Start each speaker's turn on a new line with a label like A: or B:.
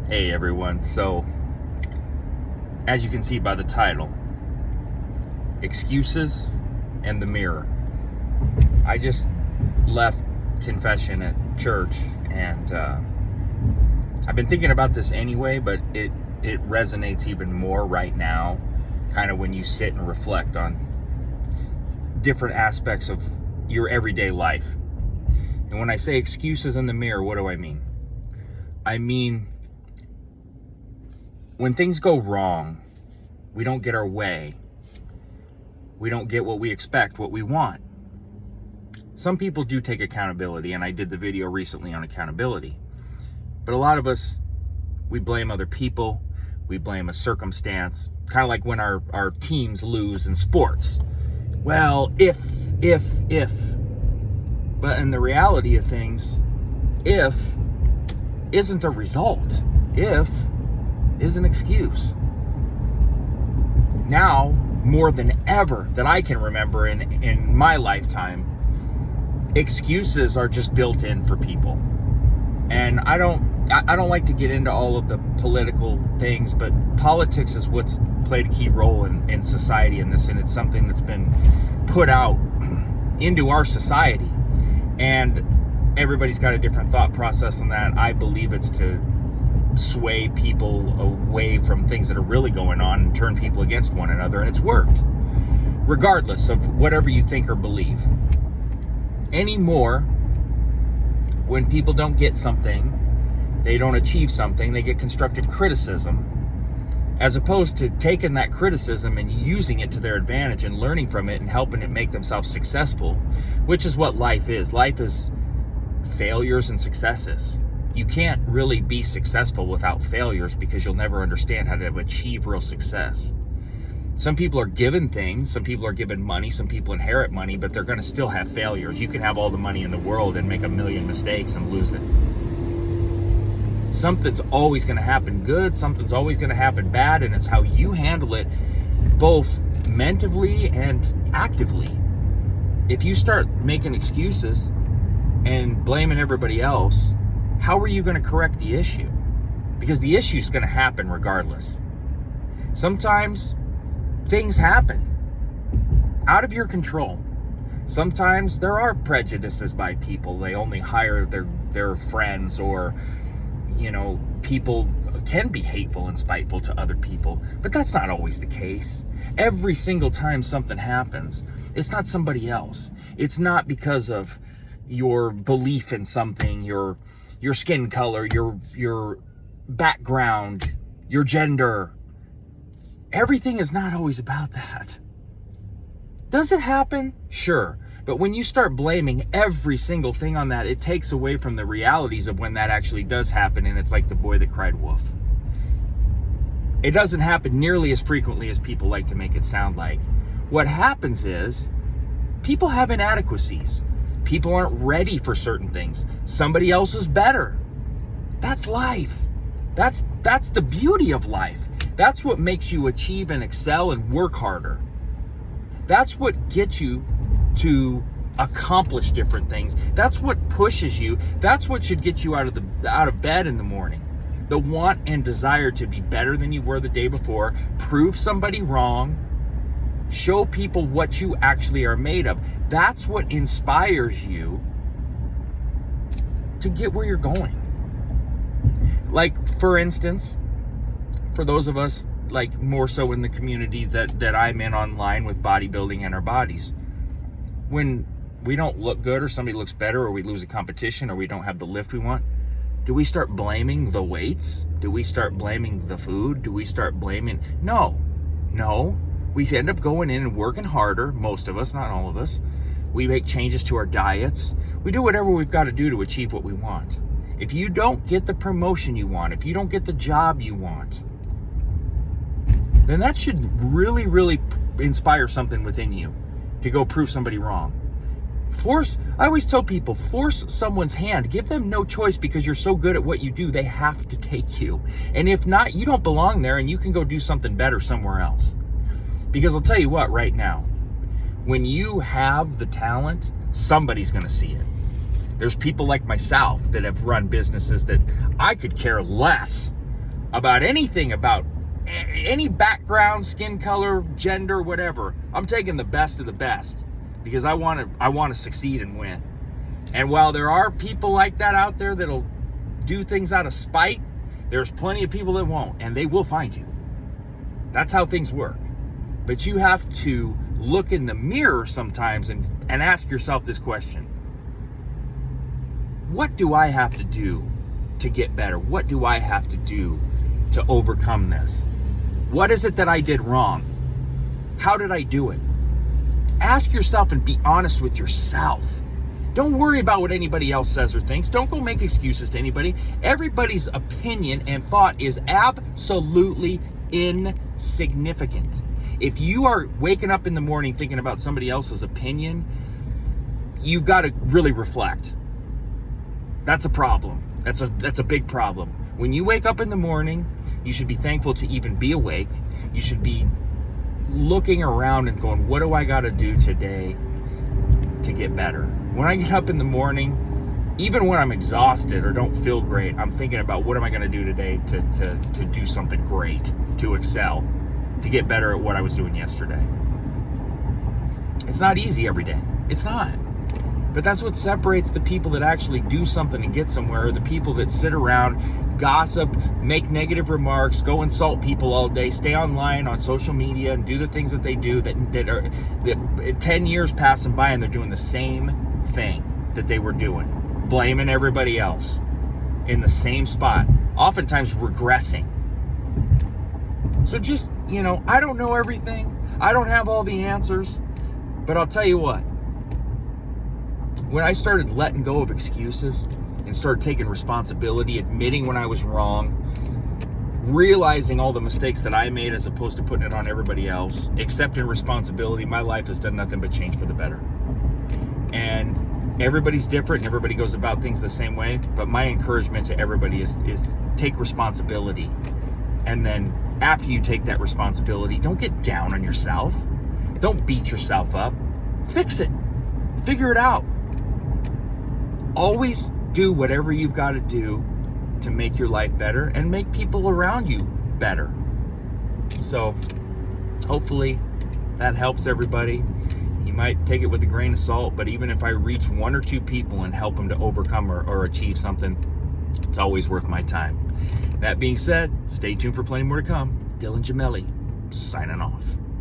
A: Hey everyone, so as you can see by the title, Excuses and the Mirror. I just left confession at church and I've been thinking about this anyway, but it resonates even more right now, kind of when you sit and reflect on different aspects of your everyday life. And when I say excuses in the mirror, what do I mean? I mean, when things go wrong, we don't get our way, we don't get what we expect, what we want. Some people do take accountability, and I did the video recently on accountability. But a lot of us, we blame other people, we blame a circumstance, kind of like when our teams lose in sports. Well, if. But in the reality of things, if isn't a result. If is an excuse. Now, more than ever that I can remember in my lifetime, excuses are just built in for people. And I don't like to get into all of the political things, but politics is what's played a key role in society in this, and it's something that's been put out into our society. And everybody's got a different thought process on that. I believe it's to sway people away from things that are really going on and turn people against one another, and it's worked, regardless of whatever you think or believe. Anymore, when people don't get something, they don't achieve something, they get constructive criticism, as opposed to taking that criticism and using it to their advantage and learning from it and helping it make themselves successful, which is what life is. Life is failures and successes. You can't really be successful without failures, because you'll never understand how to achieve real success. Some people are given things, some people are given money, some people inherit money, but they're going to still have failures. You can have all the money in the world and make a million mistakes and lose it. Something's always going to happen good, something's always going to happen bad, and it's how you handle it, both mentally and actively. If you start making excuses and blaming everybody else, how are you going to correct the issue? Because the issue is going to happen regardless. Sometimes things happen out of your control. Sometimes there are prejudices by people. They only hire their friends, or people can be hateful and spiteful to other people, but that's not always the case. Every single time something happens, it's not somebody else. It's not because of your belief in something, your skin color, your background, your gender. Everything is not always about that. Does it happen? Sure. But when you start blaming every single thing on that, it takes away from the realities of when that actually does happen, and it's like the boy that cried wolf. It doesn't happen nearly as frequently as people like to make it sound like. What happens is people have inadequacies. People aren't ready for certain things. Somebody else is better. That's life. That's the beauty of life. That's what makes you achieve and excel and work harder. That's what gets you to accomplish different things. That's what pushes you. That's what should get you out of bed in the morning. The want and desire to be better than you were the day before, prove somebody wrong, show people what you actually are made of. That's what inspires you to get where you're going. Like, for instance, for those of us, like more so in the community that I'm in online with bodybuilding and our bodies, when we don't look good, or somebody looks better, or we lose a competition, or we don't have the lift we want, do we start blaming the weights? Do we start blaming the food? Do we start blaming? No. We end up going in and working harder, most of us, not all of us. We make changes to our diets. We do whatever we've got to do to achieve what we want. If you don't get the promotion you want, if you don't get the job you want, then that should really, really inspire something within you to go prove somebody wrong. I always tell people, force someone's hand. Give them no choice, because you're so good at what you do, they have to take you. And if not, you don't belong there, and you can go do something better somewhere else. Because I'll tell you what, right now, when you have the talent, somebody's going to see it. There's people like myself that have run businesses that I could care less about anything, about any background, skin color, gender, whatever. I'm taking the best of the best because I want to succeed and win. And while there are people like that out there that'll do things out of spite, there's plenty of people that won't, and they will find you. That's how things work. But you have to look in the mirror sometimes and ask yourself this question. What do I have to do to get better? What do I have to do to overcome this? What is it that I did wrong? How did I do it? Ask yourself and be honest with yourself. Don't worry about what anybody else says or thinks. Don't go make excuses to anybody. Everybody's opinion and thought is absolutely insignificant. If you are waking up in the morning thinking about somebody else's opinion, you've got to really reflect. That's a problem. That's a big problem. When you wake up in the morning, you should be thankful to even be awake. You should be looking around and going, what do I got to do today to get better? When I get up in the morning, even when I'm exhausted or don't feel great, I'm thinking about what am I going to do today to do something great, to excel, to get better at what I was doing yesterday. It's not easy every day. It's not. But that's what separates the people that actually do something and get somewhere, the people that sit around, gossip, make negative remarks, go insult people all day, stay online on social media and do the things that they do that 10 years pass them by and they're doing the same thing that they were doing, blaming everybody else in the same spot, oftentimes regressing. So just, I don't know everything. I don't have all the answers, but I'll tell you what. When I started letting go of excuses and started taking responsibility, admitting when I was wrong, realizing all the mistakes that I made as opposed to putting it on everybody else, accepting responsibility, my life has done nothing but change for the better. And everybody's different and everybody goes about things the same way, but my encouragement to everybody is take responsibility. And then after you take that responsibility, don't get down on yourself. Don't beat yourself up. Fix it. Figure it out. Always do whatever you've got to do to make your life better and make people around you better. So hopefully that helps everybody. You might take it with a grain of salt, but even if I reach one or two people and help them to overcome or achieve something, it's always worth my time. That being said, stay tuned for plenty more to come. Gemelli, signing off.